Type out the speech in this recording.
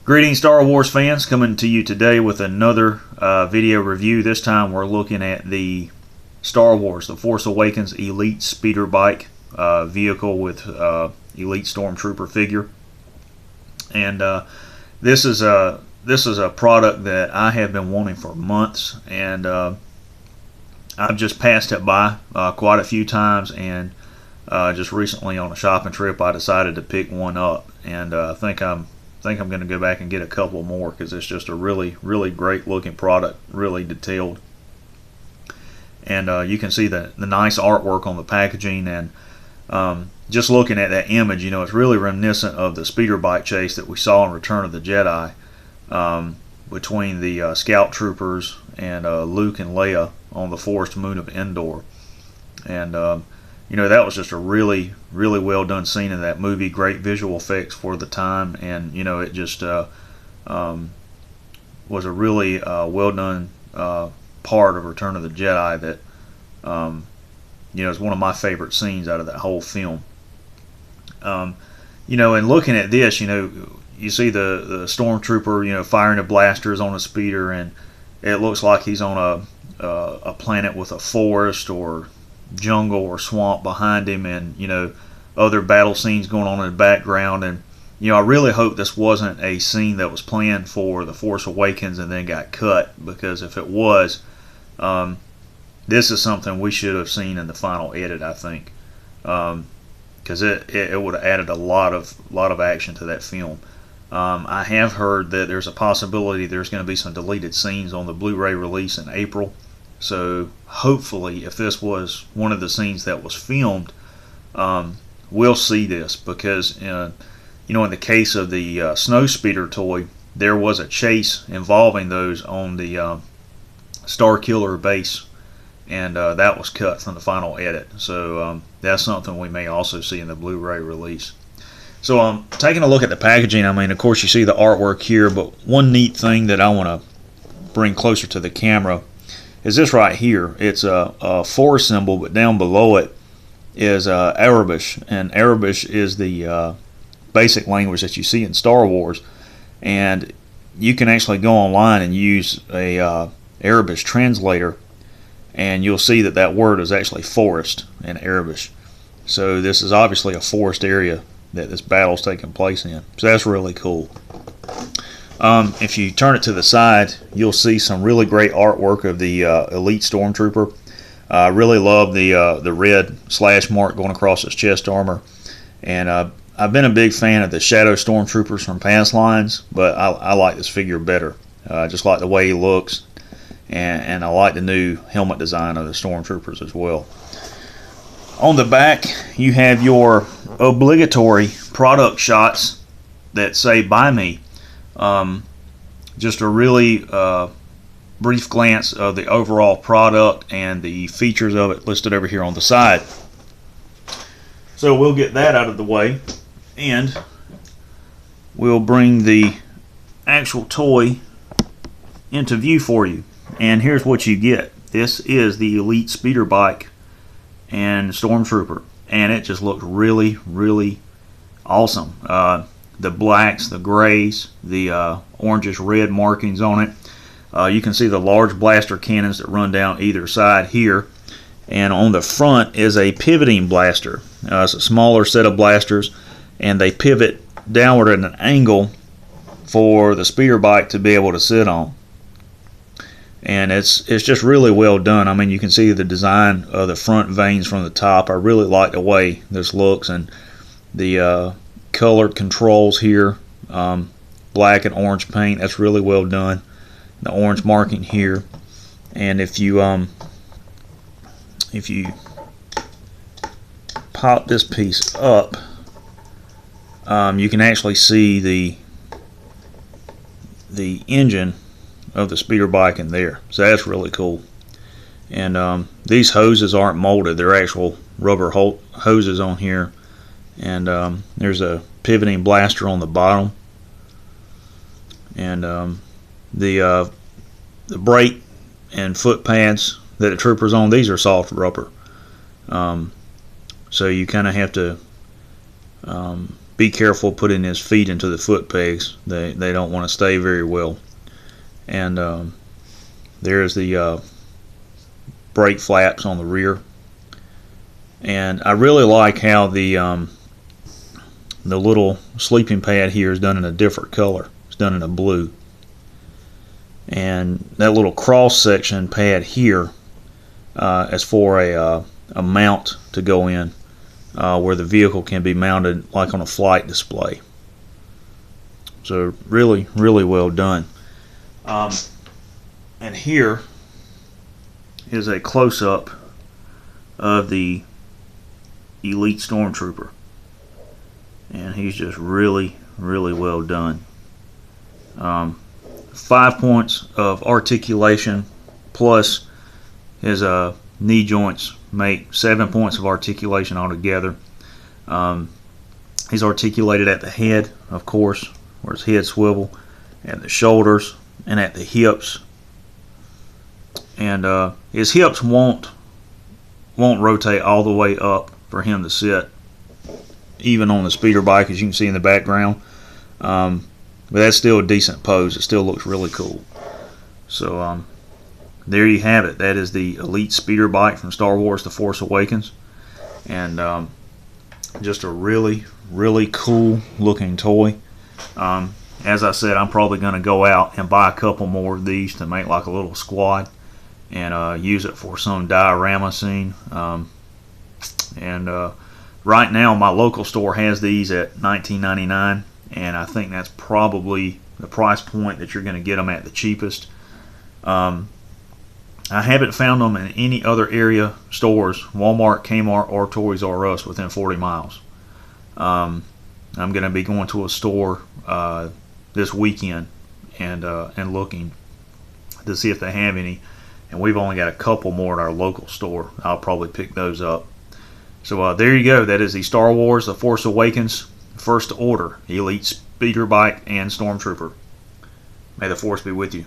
Greetings, Star Wars fans, coming to you today with another video review. This time we're looking at the Star Wars The Force Awakens Elite Speeder Bike vehicle with Elite Stormtrooper figure. And this is a product that I have been wanting for months, and I've just passed it by quite a few times, and just recently on a shopping trip I decided to pick one up, and I think I'm going to go back and get a couple more because it's just a really great looking product, really detailed. And you can see the nice artwork on the packaging, and just looking at that image, you know, it's really reminiscent of the speeder bike chase that we saw in Return of the Jedi between the scout troopers and Luke and Leia on the forest moon of Endor. And you know, that was just a really well done scene in that movie. Great visual effects for the time, and you know, it just was a really well done part of Return of the Jedi that you know, is one of my favorite scenes out of that whole film. You know, and looking at this, you know, you see the stormtrooper, you know, firing the blasters on a speeder, and it looks like he's on a planet with a forest or jungle or swamp behind him, and you know, other battle scenes going on in the background. And you know, I really hope this wasn't a scene that was planned for The Force Awakens and then got cut, because if it was, this is something we should have seen in the final edit, I think, because it would have added a lot of action to that film. I have heard that there's a possibility there's going to be some deleted scenes on the Blu-ray release in April. So hopefully, if this was one of the scenes that was filmed, we'll see this, because you know, in the case of the Snow Speeder toy, there was a chase involving those on the Starkiller base, and that was cut from the final edit. So that's something we may also see in the Blu-ray release. So taking a look at the packaging, I mean, of course you see the artwork here, but one neat thing that I want to bring closer to the camera is this right here. It's a force symbol, but down below it is Arabic, and Arabic is the basic language that you see in Star Wars, and you can actually go online and use a Arabic translator, and you'll see that that word is actually forest in Arabic. So this is obviously a forest area that this battle's taking place in. So that's really cool. If you turn it to the side, you'll see some really great artwork of the Elite Stormtrooper. I really love the red slash mark going across his chest armor, and I've been a big fan of the Shadow Stormtroopers from past lines, but I like this figure better. I just like the way he looks, and I like the new helmet design of the Stormtroopers as well. On the back, you have your obligatory product shots that say "Buy Me." Just a really brief glance of the overall product and the features of it listed over here on the side. So we'll get that out of the way, and we'll bring the actual toy into view for you. And here's what you get. This is the Elite Speeder Bike and Stormtrooper, and it just looks really awesome. The blacks, the grays, the orangish red markings on it. You can see the large blaster cannons that run down either side here, and on the front is a pivoting blaster. It's a smaller set of blasters, and they pivot downward at an angle for the speeder bike to be able to sit on. And it's just really well done. I mean, you can see the design of the front vanes from the top. I really like the way this looks, and the colored controls here, black and orange paint, that's really well done. The orange marking here, and if you pop this piece up, you can actually see the engine of the speeder bike in there. So that's really cool. And these hoses aren't molded, they're actual rubber hoses on here. And there's a pivoting blaster on the bottom, and the brake and foot pads that the trooper's on, these are soft rubber, so you kind of have to be careful putting his feet into the foot pegs. They don't want to stay very well. And there's the brake flaps on the rear. And I really like how the little sleeping pad here is done in a different color. It's done in a blue. And that little cross section pad here is for a mount to go in, where the vehicle can be mounted like on a flight display. So really, really well done. And here is a close-up of the Elite Stormtrooper, and he's just really, really well done. 5 points of articulation plus his knee joints make 7 points of articulation altogether. He's articulated at the head, of course, where his head swivel, at the shoulders, and at the hips. And his hips won't rotate all the way up for him to sit, even on the speeder bike, as you can see in the background. But that's still a decent pose. It still looks really cool. So there you have it. That is the Elite speeder bike from Star Wars The Force Awakens. And just a really, really cool looking toy. As I said, I'm probably going to go out and buy a couple more of these to make like a little squad and use it for some diorama scene. Right now my local store has these at $19.99, and I think that's probably the price point that you're going to get them at the cheapest. I haven't found them in any other area stores, Walmart, Kmart, or Toys R Us, within 40 miles. I'm going to be going to a store this weekend and looking to see if they have any, and we've only got a couple more at our local store. I'll probably pick those up. So there you go. That is the Star Wars The Force Awakens First Order Elite Speeder Bike and Stormtrooper. May the Force be with you.